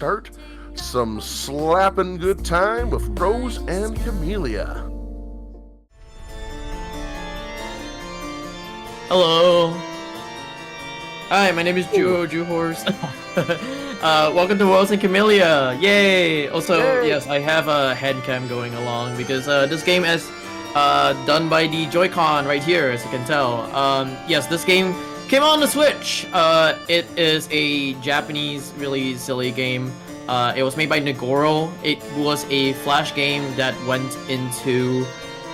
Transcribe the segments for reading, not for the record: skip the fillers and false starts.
start some slapping good time with Rose and Camellia. Hello. Hi, my name is juh0. Welcome to Rose and Camellia. Yay! Also, Yay. yes, I have a head cam going along because this game is done by the Joy-Con right here, as you can tell. Yes, this game came on the Switch. It is a Japanese, really silly game. It was made by juh0. It was a Flash game that went into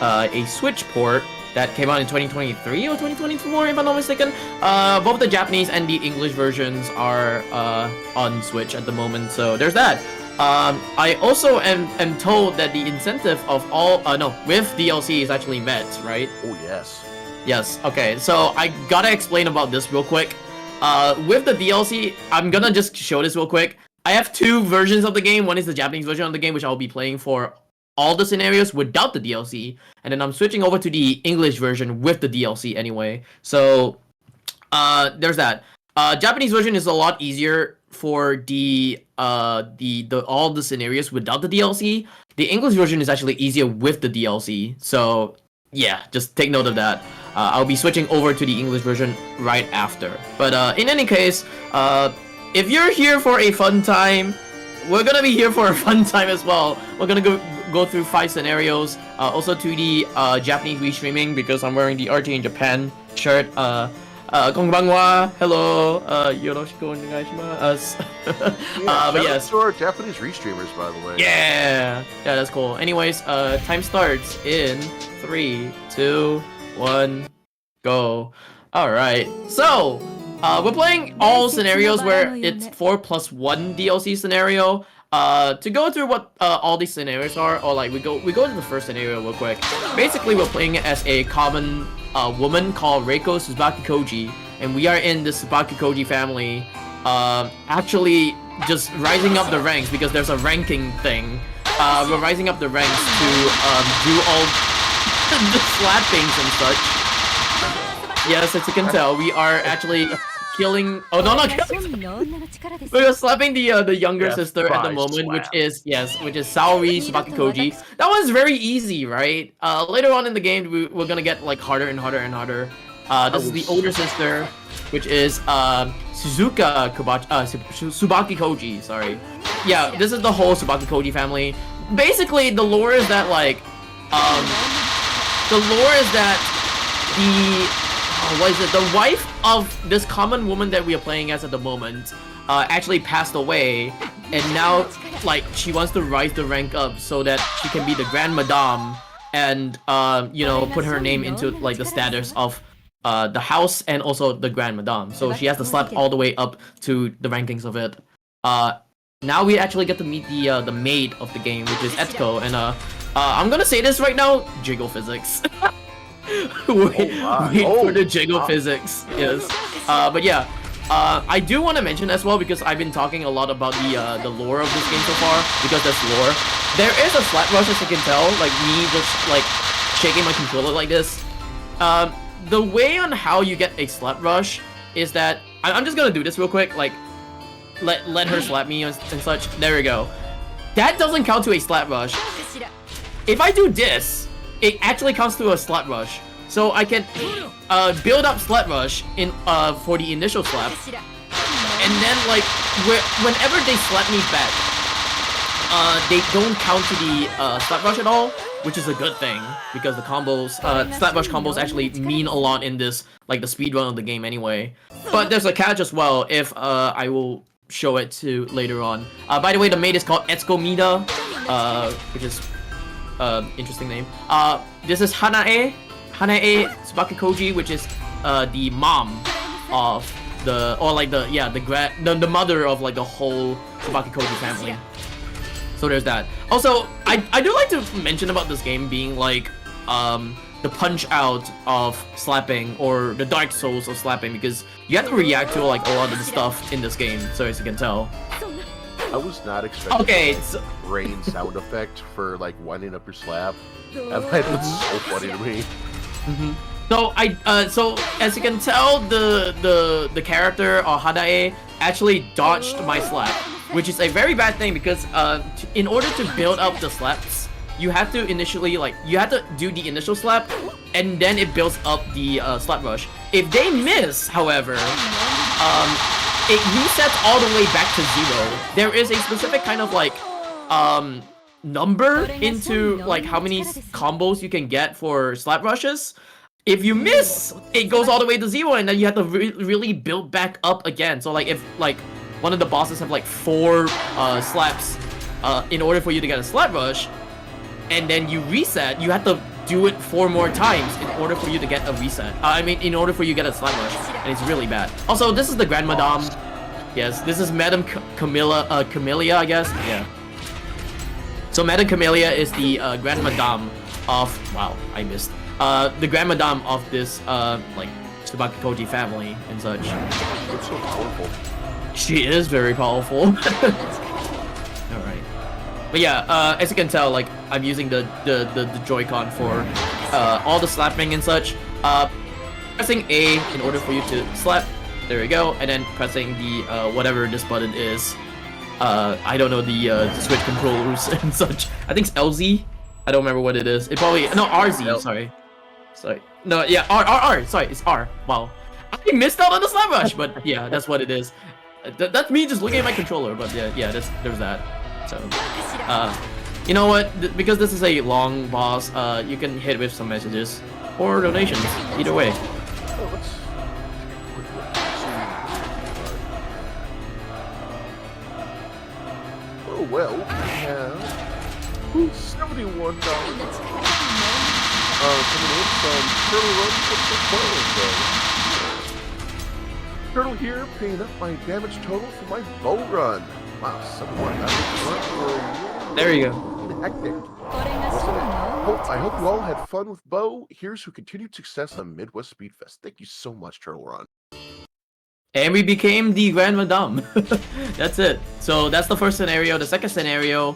a Switch port that came out in 2023 or 2024, if I'm not mistaken. Both the Japanese and the English versions are on Switch at the moment, so there's that. I also am told that the incentive of all, with DLC is actually met, right? Oh, yes. Yes, okay, so I gotta explain about this real quick. With the DLC, I'm gonna just show this real quick. I have two versions of the game. One is the Japanese version of the game, which I'll be playing for all the scenarios without the DLC, and then I'm switching over to the English version with the DLC anyway. So, there's that. Japanese version is a lot easier for the all the scenarios without the DLC. The English version is actually easier with the DLC. So, yeah, just take note of that. I'll be switching over to the English version right after. But in any case, if you're here for a fun time, we're gonna be here for a fun time as well. We're gonna go through 5 scenarios. Also to the Japanese restreaming because I'm wearing the RT in Japan shirt. Konbanwa, hello. Yoroshiku onegaishimasu. But yes. To our Japanese restreamers, by the way. Yeah, that's cool. Anyways, time starts in 3, 2, 1, go. All right. So, we're playing all scenarios where it's 4+1 DLC scenario. To go through what all these scenarios are, or like we go to the first scenario real quick. Basically, we're playing as a common woman called Reiko Tsubaki Koji, and we are in the Tsubaki Koji family. Actually, just rising up the ranks because there's a ranking thing. We're rising up the ranks to do all the slappings and such. Yes, as you can tell, we are actually killing. Oh no, not killing. We're slapping the younger sister at the moment, which is Saori Tsubaki Koji. That one's very easy, right? Later on in the game, we're gonna get like harder and harder and harder. This is the older sister, which is Tsubaki Koji. Sorry. Yeah, this is the whole Tsubaki Koji family. Basically, the lore is that the wife of this common woman that we are playing as at the moment actually passed away, and now like she wants to rise the rank up so that she can be the Grand Madame and put her name into like the status of the house and also the Grand Madame. So she has to slap all the way up to the rankings of it. Now we actually get to meet the maid of the game, which is Etsuko, and I'm gonna say this right now, jiggle physics. wait for the jiggle physics, yes. But yeah, I do want to mention as well, because I've been talking a lot about the lore of this game so far, because there's lore. There is a slap rush, as you can tell, like me just like shaking my controller like this. The way on how you get a slap rush is that I'm just gonna do this real quick, like let her slap me and such. There we go. That doesn't count to a slap rush. If I do this, it actually counts to a slap rush. So I can build up slap rush in for the initial slap, and then like whenever they slap me back, they don't count to the slap rush at all, which is a good thing because the combos, slap rush combos actually mean a lot in this, like the speedrun of the game anyway. But there's a catch as well, if I will show it to later on. By the way, the maid is called Etsuko Mida, which is interesting name. This is Hanae Tsubaki Koji, which is the mom of the mother of like the whole Tsubaki Koji family. So there's that. Also, I do like to mention about this game being like the punch out of slapping, or the Dark Souls of slapping, because you have to react to like a lot of the stuff in this game, so as you can tell. I was not expecting rain sound effect for like winding up your slap. That was so funny to me. So so as you can tell, the character or Hadae actually dodged my slap. which is a very bad thing because in order to build up the slaps, you have to initially you have to do the initial slap, and then it builds up the slap rush. If they miss, however, it resets all the way back to 0. There is a specific kind of number into how many combos you can get for slap rushes. If you miss, it goes all the way to 0, and then you have to really build back up again. So if one of the bosses have 4 slaps in order for you to get a slap rush, and then you reset, you have to do it 4 more times in order for you to get a reset. In order for you to get a slap rush, and it's really bad. Also, this is the Grand Madame. Yes, this is Madame Camellia, I guess. Yeah. So Madame Camellia is the Grand Madame of I missed the Grand Madame of this Tsubaki Koji family and such. It's so powerful. She is very powerful. All right. But yeah, as you can tell, I'm using the Joy-Con for all the slapping and such. Pressing A in order for you to slap. There we go, and then pressing the whatever this button is. I don't know the Switch controllers and such. I think it's LZ. I don't remember what it is. It probably RZ. Sorry. No, yeah, R. Sorry, it's R. Wow, I missed out on the slap rush, but yeah, that's what it is. That's me just looking at my controller, but yeah, there's that. So, you know what? Because this is a long boss, you can hit with some messages or donations. Either way. Oh well, we have $71 coming in from Turtle Run from Turtle here, paying up my damage total for my bow run. Wow, $71. There you go. Hectic. I hope you all had fun with Bo. Here's who continued success on Midwest Speedfest. Thank you so much, Turtle Run. And we became the Grand Madame. That's it. So that's the first scenario. The second scenario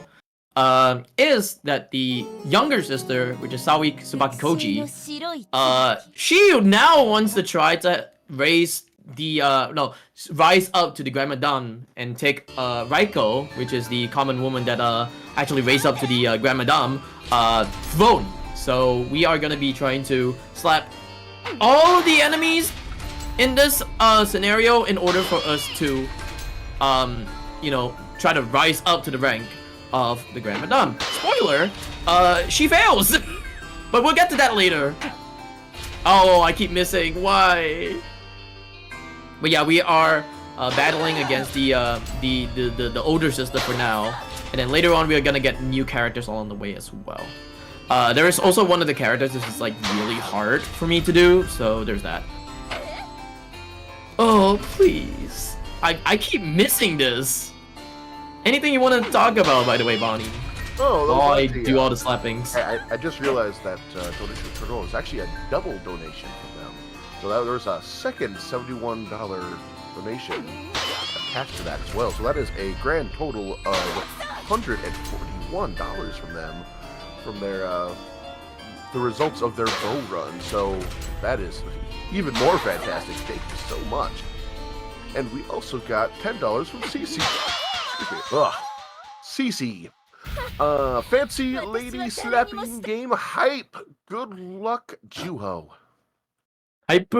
is that the younger sister, which is Sawi Tsubaki Koji, she now wants to try to rise up to the Grand Madame and take Raiko, which is the common woman that actually raised up to the Grand Madame, throne. So we are gonna be trying to slap all the enemies in this scenario in order for us to try to rise up to the rank of the Grand Madame. Spoiler, she fails. But we'll get to that later. Oh, I keep missing. Why? But yeah, we are battling against the older sister for now, and then later on we are gonna get new characters along the way as well. There is also one of the characters that is really hard for me to do, so there's that. Oh please, I keep missing this. Anything you want to talk about, by the way, Bonnie? Oh, I do all the slappings. I just realized that donation for is actually a double donation from them. So there's a second $71 donation attached to that as well. So that is a grand total of $141 from them, from their the results of their bow run. So that is even more fantastic. Thank you so much. And we also got $10 from CC. CC. Fancy lady slapping game hype. Good luck, juh0. Hype.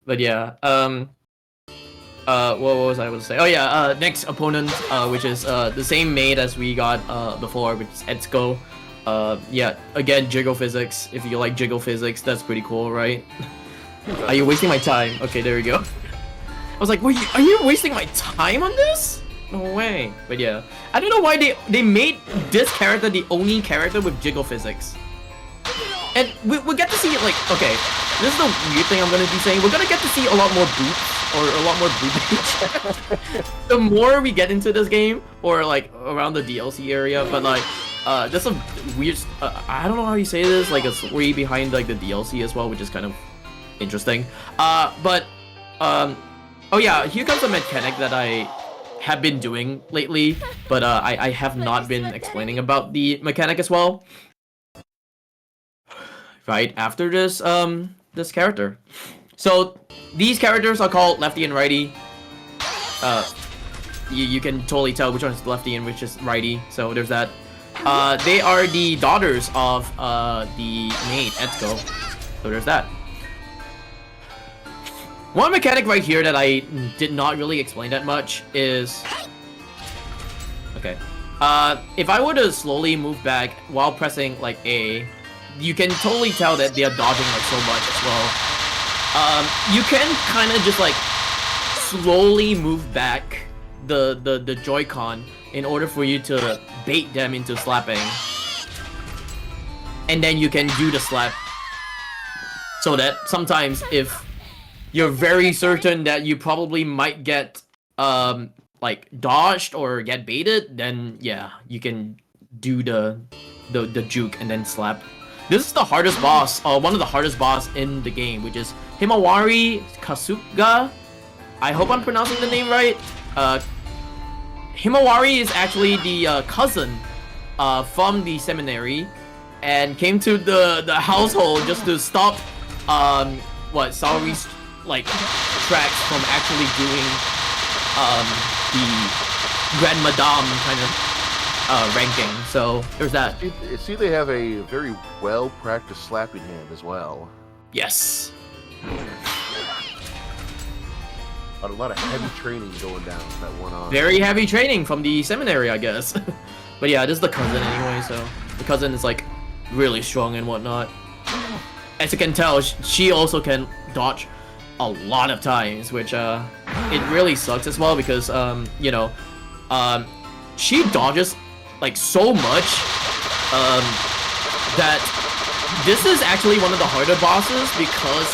But yeah, what was I going to say? Oh yeah, next opponent, which is the same maid as we got before, which is Etsuko. Yeah, again, jiggle physics. If you like jiggle physics, that's pretty cool, right? Are you wasting my time? Okay, there we go. I was like, wait, are you wasting my time on this? No way. But yeah, I don't know why they made this character the only character with jiggle physics. And we'll get to see, okay, this is the weird thing I'm going to be saying. We're going to get to see a lot more boots, or a lot more boot. The more we get into this game, or around the DLC area, but there's some weird, I don't know how you say this, a story behind the DLC as well, which is kind of interesting. Oh yeah, here comes a mechanic that I have been doing lately, but I have not been explaining about the mechanic as well. Right after this this character. So these characters are called Lefty and Righty. you can totally tell which one's lefty and which is righty. So there's that. They are the daughters of the maid, Etsuko. So there's that. One mechanic right here that I did not really explain that much is... Okay. If I were to slowly move back while pressing like A, you can totally tell that they are dodging like so much as well. You can kind of just like slowly move back the Joy-Con in order for you to bait them into slapping. And then you can do the slap. So that sometimes if you're very certain that you probably might get like dodged or get baited, then yeah, you can do the juke and then slap. This is the hardest boss, one of the hardest boss in the game, which is Himawari Kasuga. I hope I'm pronouncing the name right. Himawari is actually the cousin from the seminary and came to the household just to stop Saori's like tracks from actually doing the Grand Madame kind of ranking. So there's that. See, they have a very well practiced slapping hand as well. Yes. A lot of heavy training going down with that one on. Very heavy training from the seminary, I guess. But yeah, this is the cousin anyway, so the cousin is like really strong and whatnot. As you can tell, she also can dodge a lot of times, which it really sucks as well because you know, she dodges like so much that this is actually one of the harder bosses, because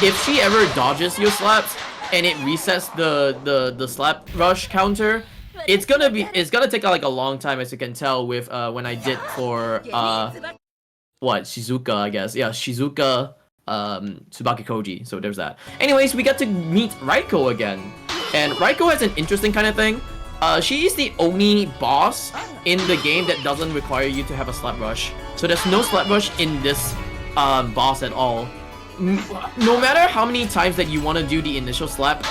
if she ever dodges your slaps and it resets the slap rush counter, it's gonna take like a long time, as you can tell with when I did for Shizuka, I guess. Yeah, Shizuka Tsubaki Koji. So there's that. Anyways, we get to meet Raiko again. And Raiko has an interesting kind of thing. She is the only boss in the game that doesn't require you to have a slap rush. So there's no slap rush in this boss at all. No matter how many times that you want to do the initial slap,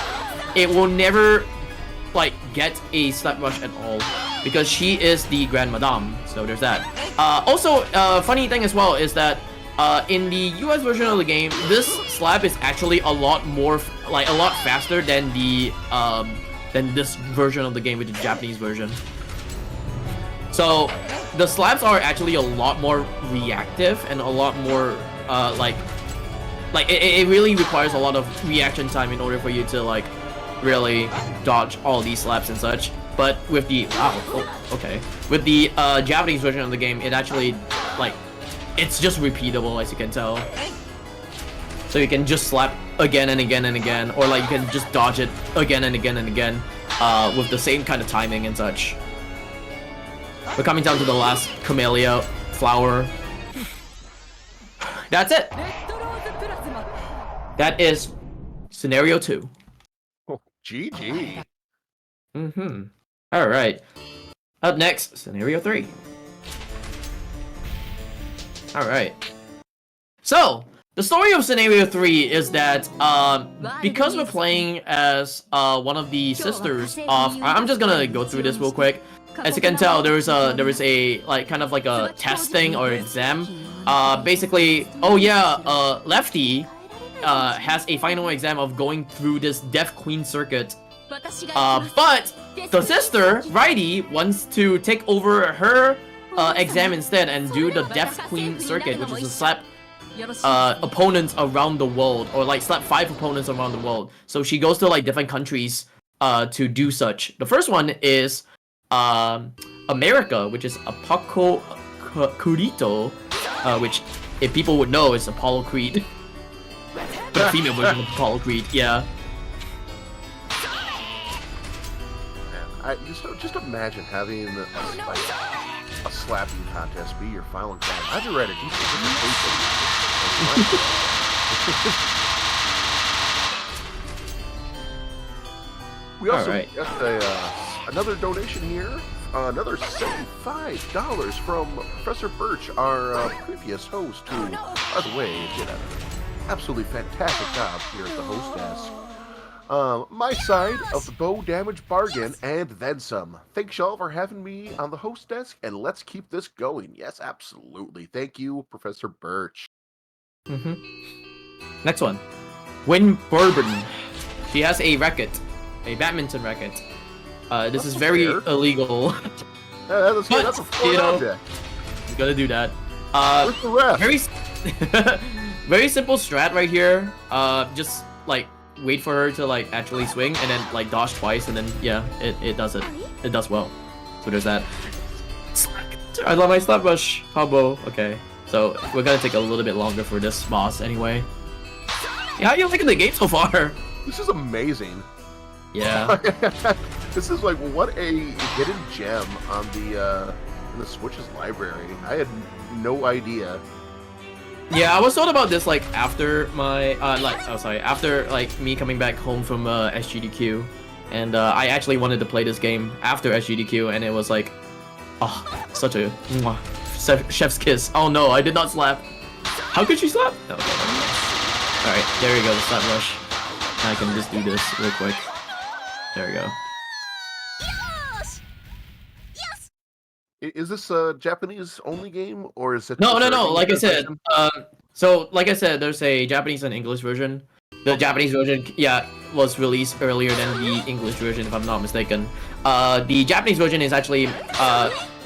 it will never like get a slap rush at all, because she is the Grand Madame. So there's that. Also, funny thing as well is that in the US version of the game, this slap is actually a lot more, like a lot faster than the than this version of the game, with the Japanese version. So the slaps are actually a lot more reactive and a lot more it really requires a lot of reaction time in order for you to like really dodge all these slaps and such. But with the with the Japanese version of the game, it actually like it's just repeatable, as you can tell. So you can just slap again and again and again, or like you can just dodge it again and again and again with the same kind of timing and such. We're coming down to the last Camellia flower. That's it. That is scenario 2. Oh, GG. Alright. Up next, scenario 3. Alright. So, the story of scenario 3 is that because we're playing as one of the sisters of... I'm just gonna go through this real quick. As you can tell, there is a like kind of like a testing or exam. Basically, Lefty has a final exam of going through this Deaf Queen circuit. But the sister, Righty, wants to take over her exam instead and do the Deaf Queen circuit, which is to slap opponents around the world, or like slap 5 opponents around the world. So she goes to like different countries to do such. The first one is America, which is Apollo Curito, which if people would know is Apollo Creed. But a female version of Apollo Creed, yeah. I just imagine having a slapping contest be your final exam. I'd be ready to do We also got another donation here. Another $75 from Professor Birch, our previous host, who, by the way, did an absolutely fantastic job here at the host desk. My side of the bow damage bargain and then some. Thanks y'all for having me on the host desk, and let's keep this going. Yes, absolutely. Thank you, Professor Birch. Next one. Win Bourbon. She has a racket. A badminton racket. This is very illegal. Yeah, that's a foreign object. You gotta do that. Where's the ref? Very simple strat right here. Just like wait for her to like actually swing and then like dodge twice and then yeah, it does it. It does well. So there's that. I love my slap rush combo. Okay, so we're gonna take a little bit longer for this boss anyway. Yeah, how you liking the game so far? This is amazing. Yeah. This is like what a hidden gem on the in the Switch's library. I had no idea. Yeah, I was thought about this like after my after like me coming back home from SGDQ, and I actually wanted to play this game after SGDQ, and it was like, oh, such a chef's kiss. Oh no, I did not slap. How could she slap? No, okay. All right, there you go, the slap rush. I can just do this real quick. There we go. Is this a Japanese only game or is it? No. Like I said, like I said, there's a Japanese and English version. The Japanese version, yeah, was released earlier than the English version, if I'm not mistaken. The Japanese version is actually,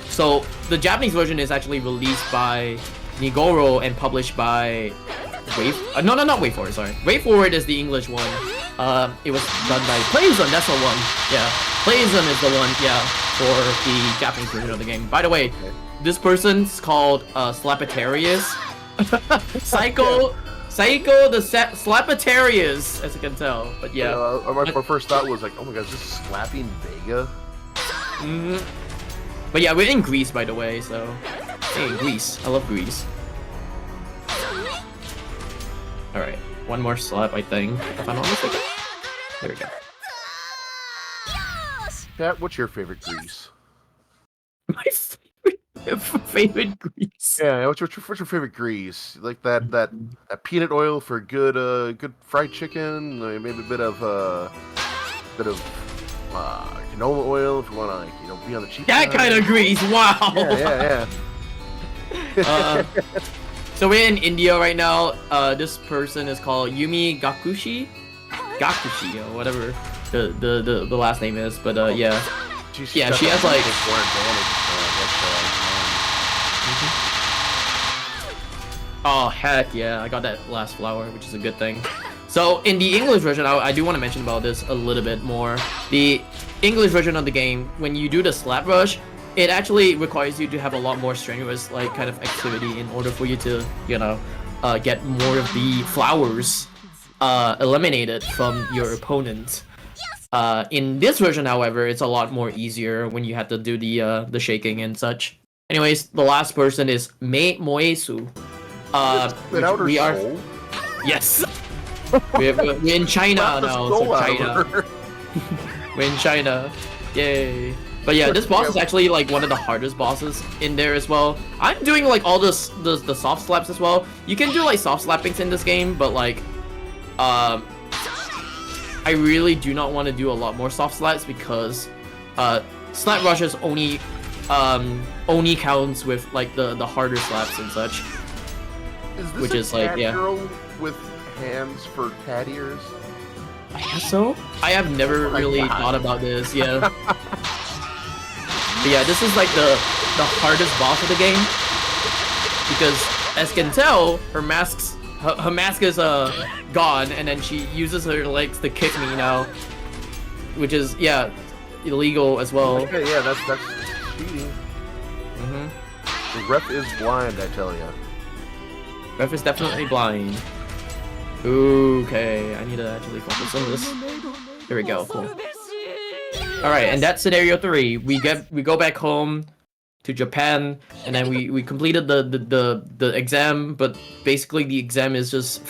so the Japanese version is actually released by Nigoro and published by not Wait Forward, sorry. Wait Forward is the English one. It was done by Playzone, that's the one. Yeah, Playzone is the one, yeah, for the Japanese version of the game. By the way, this person's called Slapatarius. Psycho the Slapatarius, as you can tell. But yeah. My first thought was like, oh my god, is this slapping Vega? But yeah, we're in Greece, by the way, so... Hey, Greece. I love Greece. Alright, one more slap, I think, if I'm not mistaken. There we go. Pat, what's your favorite Greece? My favorite Greece? Yeah, what's your favorite Greece? Like that peanut oil for good fried chicken, maybe a bit of canola oil if you want to, like, be on the cheap side. That kind of Greece, wow! Yeah. So we're in India right now. This person is called Yumi Gakushi, or whatever the last name is. But yeah, she has like. Oh heck yeah! I got that last flower, which is a good thing. So in the English version, I do want to mention about this a little bit more. The English version of the game, when you do the slap rush, it actually requires you to have a lot more strenuous like kind of activity in order for you to get more of the flowers eliminated from your opponent. In this version, however, it's a lot more easier when you have to do the shaking and such. Anyways, the last person is Mei Moesu. We are. Yes. We're in China now. So China. We're in China. Yay. But yeah, this boss is actually like one of the hardest bosses in there as well. I'm doing like all the soft slaps as well. You can do like soft slappings in this game, but like, I really do not want to do a lot more soft slaps because slap rushes only counts with like the harder slaps and such. Is this which a is like, yeah. girl with hands for cat ears? I guess so. I have never really thought about this. Yeah. But yeah, this is like the hardest boss of the game because, as you can tell, her mask is gone, and then she uses her legs to kick me now, which is illegal as well. Okay, yeah, that's cheating. The ref is blind, I tell ya. Ref is definitely blind. Okay, I need to actually focus on this. Here we go. Cool. All right, and that's scenario 3. We go back home to Japan, and then we completed the exam, but basically the exam is just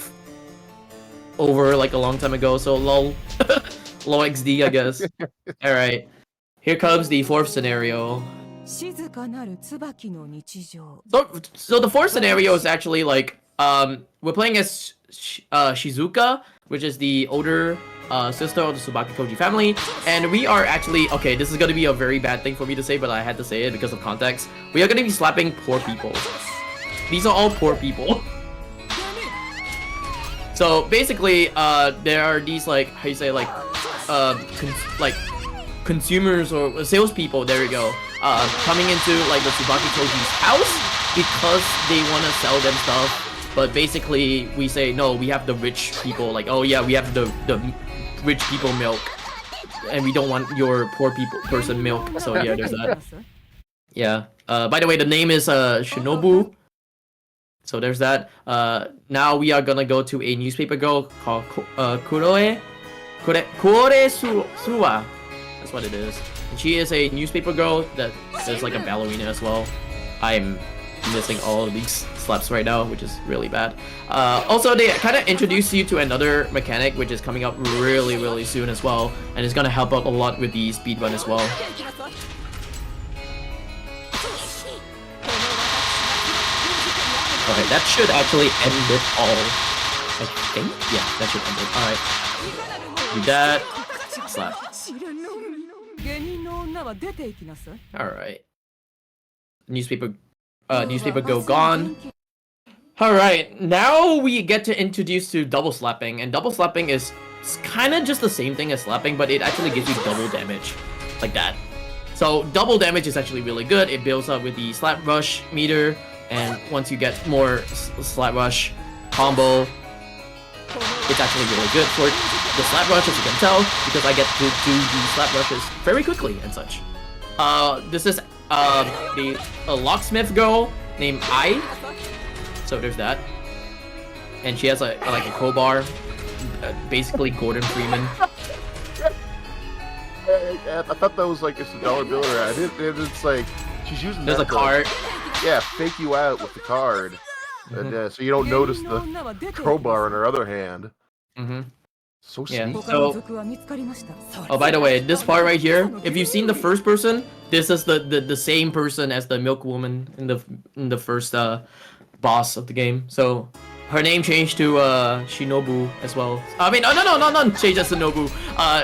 over like a long time ago. So lol, low XD, I guess. All right, here comes the 4th scenario. So the 4th scenario is actually like we're playing as Shizuka, which is the older sister of the Tsubaki Koji family, and we are actually okay. This is gonna be a very bad thing for me to say, but I had to say it because of context. We are gonna be slapping poor people. These are all poor people. So basically, there are these like how you say like consumers or salespeople. There we go. Coming into like the Tsubaki Koji's house because they want to sell them stuff. But basically, we say no. We have the rich people. Like, oh yeah, we have the rich people milk, and we don't want your poor person milk. So yeah, there's that. Yeah. By the way, the name is Shinobu. So there's that. Now we are gonna go to a newspaper girl called Kore Suwa. That's what it is. And she is a newspaper girl that is like a ballerina as well. I'm missing all of these slaps right now, which is really bad. Also, they kind of introduce you to another mechanic, which is coming up really soon as well, and it's gonna help out a lot with the speedrun as well. Okay, that should actually end it all. I think? Yeah, that should end it. Alright. Do that. Slap. Alright. Newspaper go gone. Alright, now we get to introduce to double slapping, and double slapping is kind of just the same thing as slapping, but it actually gives you double damage. Like that. So double damage is actually really good. It builds up with the slap rush meter. And once you get more slap rush combo, it's actually really good for the slap rush, as you can tell, because I get to do the slap rushes very quickly and such. This is the locksmith girl named Ai. So there's that, and she has like a crowbar, basically Gordon Freeman. I thought that was like it's a dollar bill, or it's like she's using. There's a card. Yeah, fake you out with the card, and, so you don't notice the crowbar in her other hand. So sneaky. So, oh, by the way, this part right here, if you've seen the first person, this is the same person as the milk woman in the first boss of the game. So her name changed to Shinobu as well. I mean, no, change as Shinobu.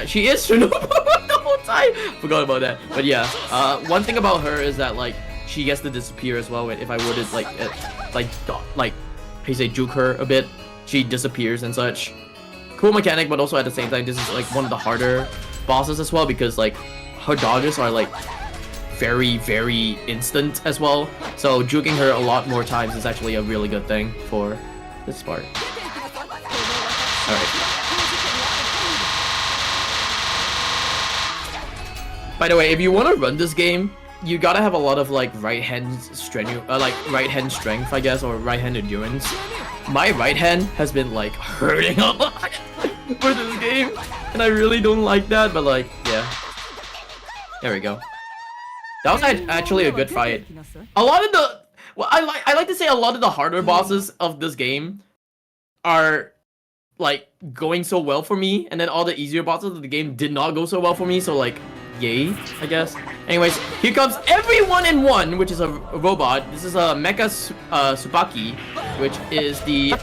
She is Shinobu the whole time. Forgot about that. But yeah, one thing about her is that like she gets to disappear as well. If I would like how you say juke her a bit, she disappears and such. Cool mechanic, but also at the same time, this is like one of the harder bosses as well because like her dodges are like very instant as well. So juking her a lot more times is actually a really good thing for this part. Alright. By the way, if you want to run this game, you gotta have a lot of like right hand strength, I guess, or right hand endurance. My right hand has been like hurting a lot for this game, and I really don't like that. But like, yeah, there we go. That was actually a good fight. A lot of the, well, I like to say a lot of the harder bosses of this game are like going so well for me, and then all the easier bosses of the game did not go so well for me. So like, yay, I guess. Anyways, here comes everyone in one, which is a robot. This is a Mecha Tsubaki, which is the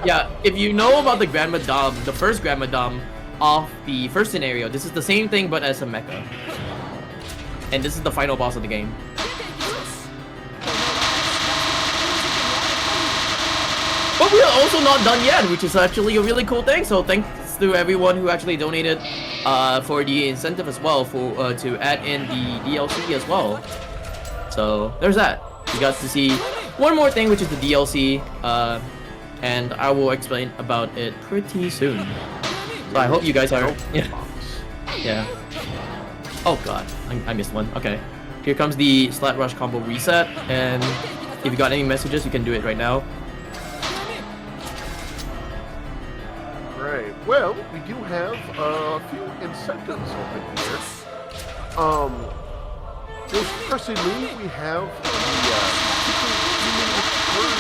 yeah. If you know about the Grand Madame, the first Grand Madame of the first scenario, this is the same thing but as a mecha. And this is the final boss of the game. But we are also not done yet, which is actually a really cool thing. So thanks to everyone who actually donated for the incentive as well for to add in the DLC as well. So there's that. You got to see one more thing, which is the DLC, and I will explain about it pretty soon. So I hope you guys are yeah. Oh god, I missed one. Okay, here comes the Slat Rush combo reset, and if you got any messages, you can do it right now. Right. Well, we do have a few incentives over here. Firstly, we have the Super Human Return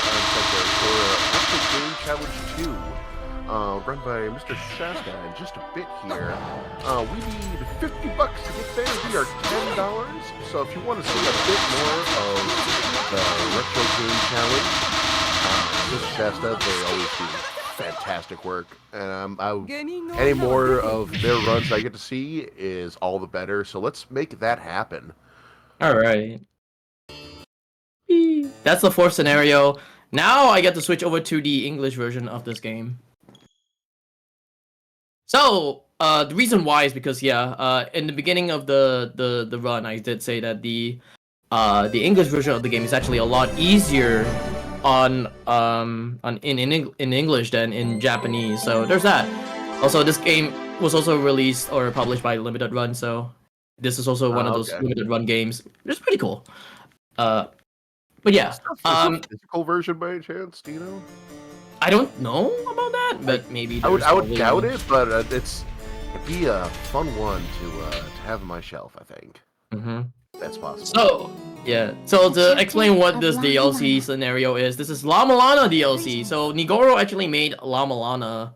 incentive for Virtual Game Challenge 2. Run by Mr. Shasta in just a bit here. We need $50 to get there. We are $10. So if you want to see a bit more of the Retro Game Challenge, Mr. Shasta, they always do fantastic work, and any more of their runs I get to see is all the better. So let's make that happen. All right. That's the fourth scenario. Now I get to switch over to the English version of this game. So the reason why is because in the beginning of the run, I did say that the English version of the game is actually a lot easier in English than in Japanese. So there's that. Also, this game was also released or published by Limited Run, so this is also one of those Limited Run games. It's pretty cool. But yeah, physical version by any chance? Do you know? I don't know about that, but maybe I would doubt it, but it'd be a fun one to have on my shelf. I think. That's possible. So to explain what this DLC scenario is, this is La Milana DLC. So Nigoro actually made La Milana,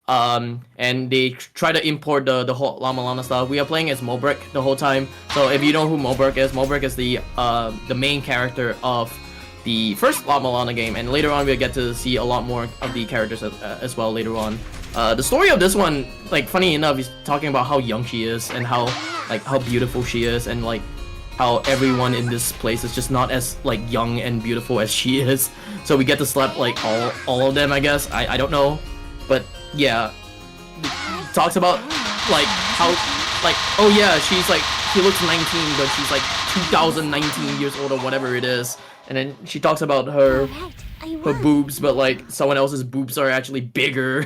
and they try to import the whole La Milana stuff. We are playing as Mobrek the whole time. So if you know who Mobrek is the main character of the first La Milana game, and later on we'll get to see a lot more of the characters as well later on. The story of this one, like funny enough, is talking about how young she is and how beautiful she is, and like how everyone in this place is just not as like young and beautiful as she is. So we get to slap like all of them, I guess. I don't know, but yeah, it talks about like how like oh yeah, she's like she looks 19, but she's like 2019 years old or whatever it is. And then she talks about her boobs, but like someone else's boobs are actually bigger.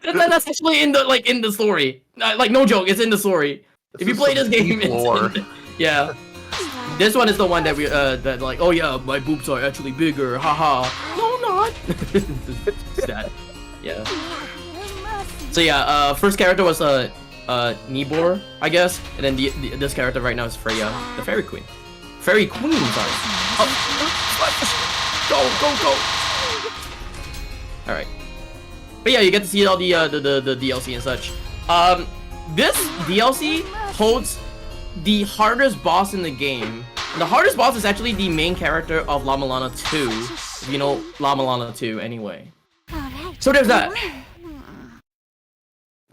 That's actually in the story. Like no joke, it's in the story. If you play this game, yeah. This one is the one that we that like oh yeah, my boobs are actually bigger. Haha. No, not. That. Yeah. So yeah, first character was Nibor, I guess, and then this character right now is Freya, the fairy queen. Fairy queen, sorry. Oh, go. All right. But yeah, you get to see all the DLC and such. This DLC holds the hardest boss in the game. And the hardest boss is actually the main character of La Milana 2. If you know La Milana 2 anyway. So there's that.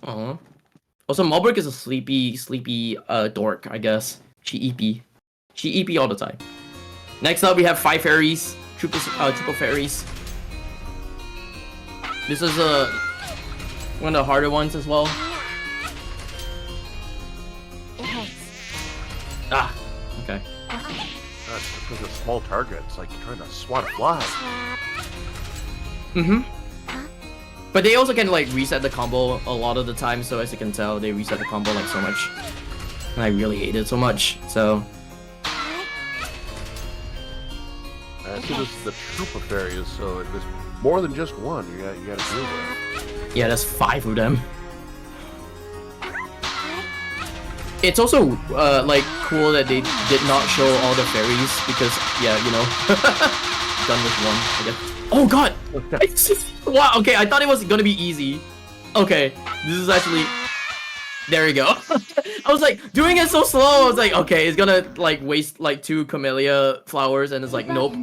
Also, Mobrek is a sleepy dork, I guess. She EP all the time. Next up, we have 5 fairies, triple fairies. This is one of the harder ones as well. Ah, okay. That's because a small target. It's like you're trying to swat a fly. But they also can like reset the combo a lot of the time. So as you can tell, they reset the combo like so much, and I really hate it so much. So. So this is the troop of fairies, so there's more than just one. You gotta deal with. Yeah, there's 5 of them. It's also like cool that they did not show all the fairies because yeah, you know, done with one. I guess. Oh god! Wow. Okay, I thought it was gonna be easy. Okay, this is actually. There we go. I was like doing it so slow. I was like, okay, it's gonna like waste like 2 Camellia flowers, and it's like, nope,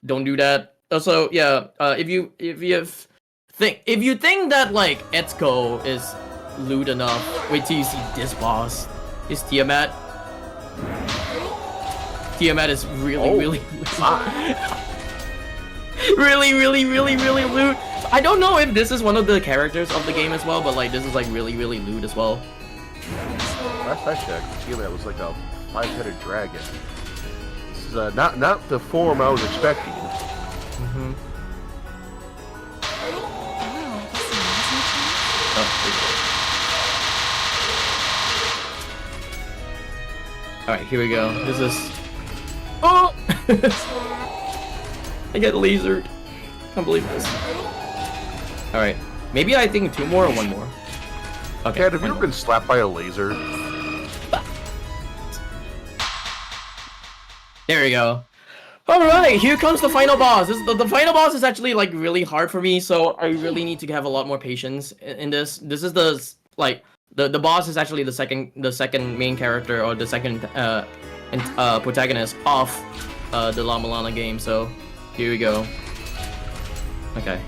don't do that. Also, yeah, if you think that like Etsuko is lewd enough, wait till you see this boss. Is Tiamat. Tiamat is really really lewd. I don't know if this is one of the characters of the game as well, but like this is like really lewd as well. Last I checked, Camellia was like a 5-headed dragon. This is not the form I was expecting. Alright, here we go. This is... Oh! I get lasered. Can't believe this. Alright. Maybe I think 2 more or 1 more. Okay. Cat, have you ever been slapped by a laser? There we go. Alright, here comes the final boss. The final boss is actually like really hard for me, so I really need to have a lot more patience in this. This is the like the boss is actually the second main character or the second protagonist of the La Milana game. So here we go. Okay.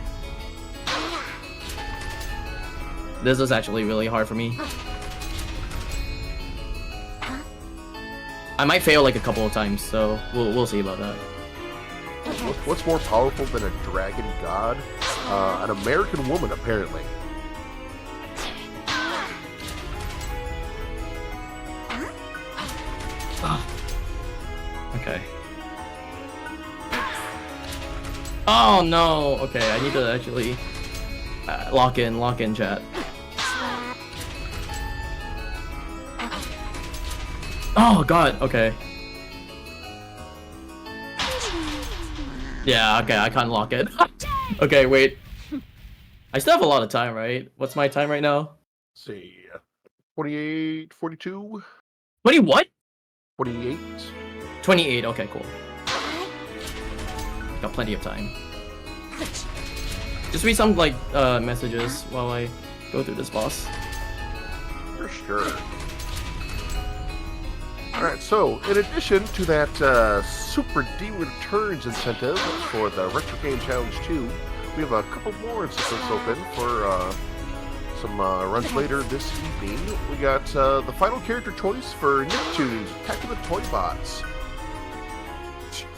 This is actually really hard for me. I might fail like a couple of times, so we'll see about that. What's more powerful than a dragon god? An American woman, apparently. Okay. Oh no! Okay, I need to actually lock in chat. Oh god, okay. Yeah, okay, I can't lock it. Okay, wait. I still have a lot of time, right? What's my time right now? Let's see. 28, 42? 20 what? 28? 28, okay, cool. Got plenty of time. Just read some, like, messages while I go through this boss. For sure. Alright, so, in addition to that Super D Returns incentive for the Retro Game Challenge 2, we have a couple more incentives open for some runs later this evening. We got the final character choice for Nicktoons, Attack of the Toy Bots.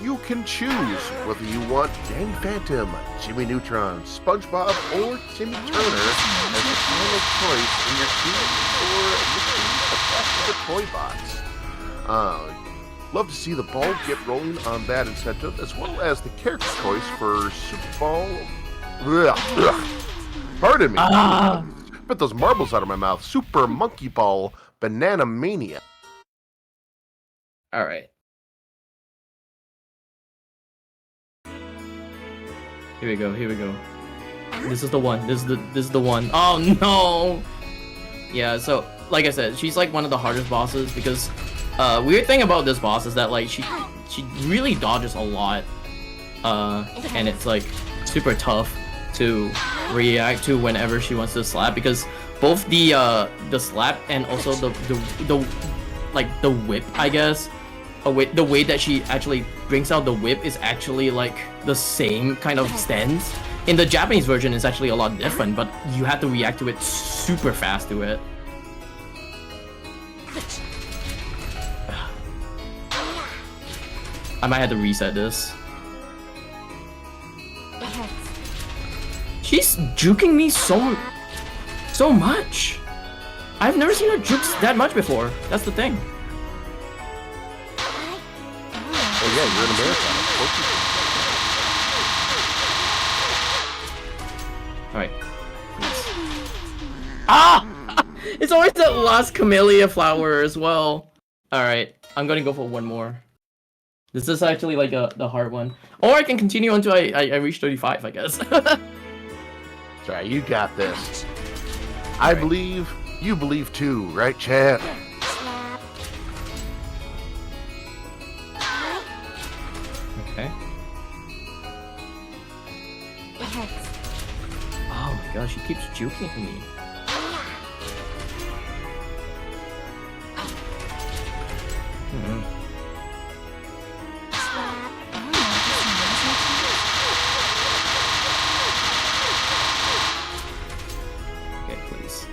You can choose whether you want Danny Phantom, Jimmy Neutron, SpongeBob, or Timmy Turner as the final choice in your team for Nicktoons, Attack of the Toy Bots. Love to see the ball get rolling on that incentive, as well as the character choice for Super Ball. Pardon me. Spit those marbles out of my mouth. Super Monkey Ball Banana Mania. All right. Here we go. Here we go. This is the one. This is the one. Oh no. Yeah. So, like I said, she's like one of the hardest bosses because weird thing about this boss is that like she really dodges a lot, and it's like super tough to react to whenever she wants to slap because both the slap and also the like the whip, I guess. The way that she actually brings out the whip is actually like the same kind of stance. In the Japanese version, it's actually a lot different, but you have to react to it super fast to it. I might have to reset this. She's juking me so much. I've never seen her juke that much before. That's the thing. Oh yeah, you're in America. Alright. Ah! It's always that last Camellia flower as well. Alright, I'm gonna go for one more. This is actually like the hard one. Or I can continue until I reach 35, I guess. Sorry, you got this. I believe, you believe too, right, chat? Okay. Oh my gosh, she keeps juking me. Okay, please.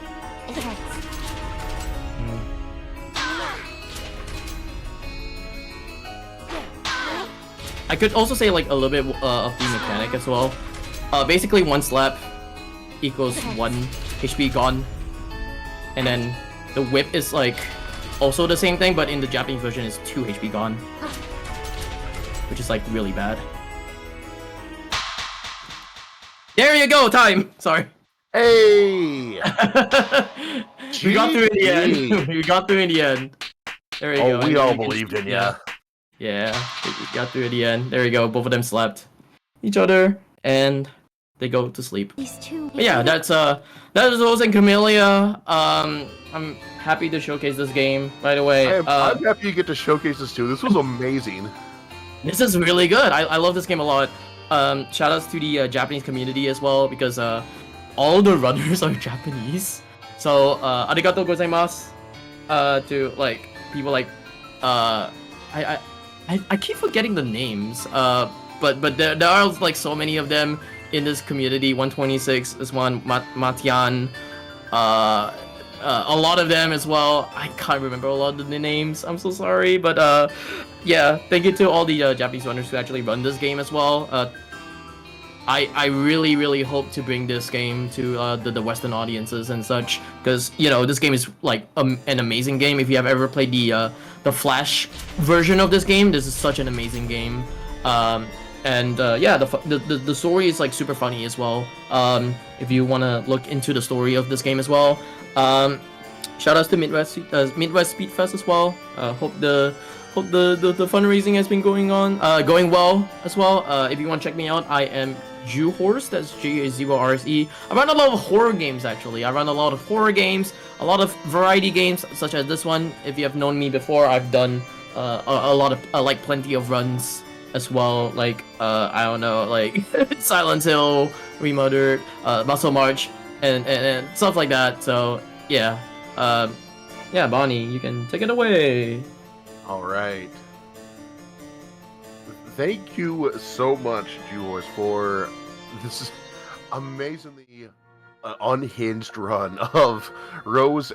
I could also say like a little bit of the mechanic as well. Basically one slap equals 1 HP gone, and then the whip is like also the same thing, but in the Japanese version it's 2 HP gone, which is like really bad. There you go, time. Sorry. Hey! We got through in the end. We got through in the end. There we go. Oh, we all believed in ya. Yeah, we got through at the end. There we go. Both of them slept each other, and they go to sleep. But yeah, that is Rose and Camellia. I'm happy to showcase this game. By the way, I'm happy you get to showcase this too. This was amazing. This is really good. I love this game a lot. Shout outs to the Japanese community as well because all the runners are Japanese. So arigatou gozaimasu to like people like I keep forgetting the names, but there are like so many of them in this community. 126 is one, Matian, A lot of them as well. I can't remember a lot of the names. I'm so sorry, but yeah, thank you to all the Japanese runners who actually run this game as well. I really hope to bring this game to the Western audiences and such, because you know this game is like an amazing game. If you have ever played the Flash version of this game, this is such an amazing game. And yeah, the story is like super funny as well. If you want to look into the story of this game as well, shout outs to Midwest Speedfest as well. Hope the fundraising has been going well as well. If you want to check me out, I am juh0, that's juh0. I run a lot of horror games actually. I run a lot of horror games, a lot of variety games such as this one. If you have known me before, I've done a lot of like plenty of runs as well, like I don't know, like Silent Hill, Remothered, Muscle March, and stuff like that. So yeah, yeah, Bonnie, you can take it away. All right. Thank you so much, juh0, for this amazingly unhinged run of Rose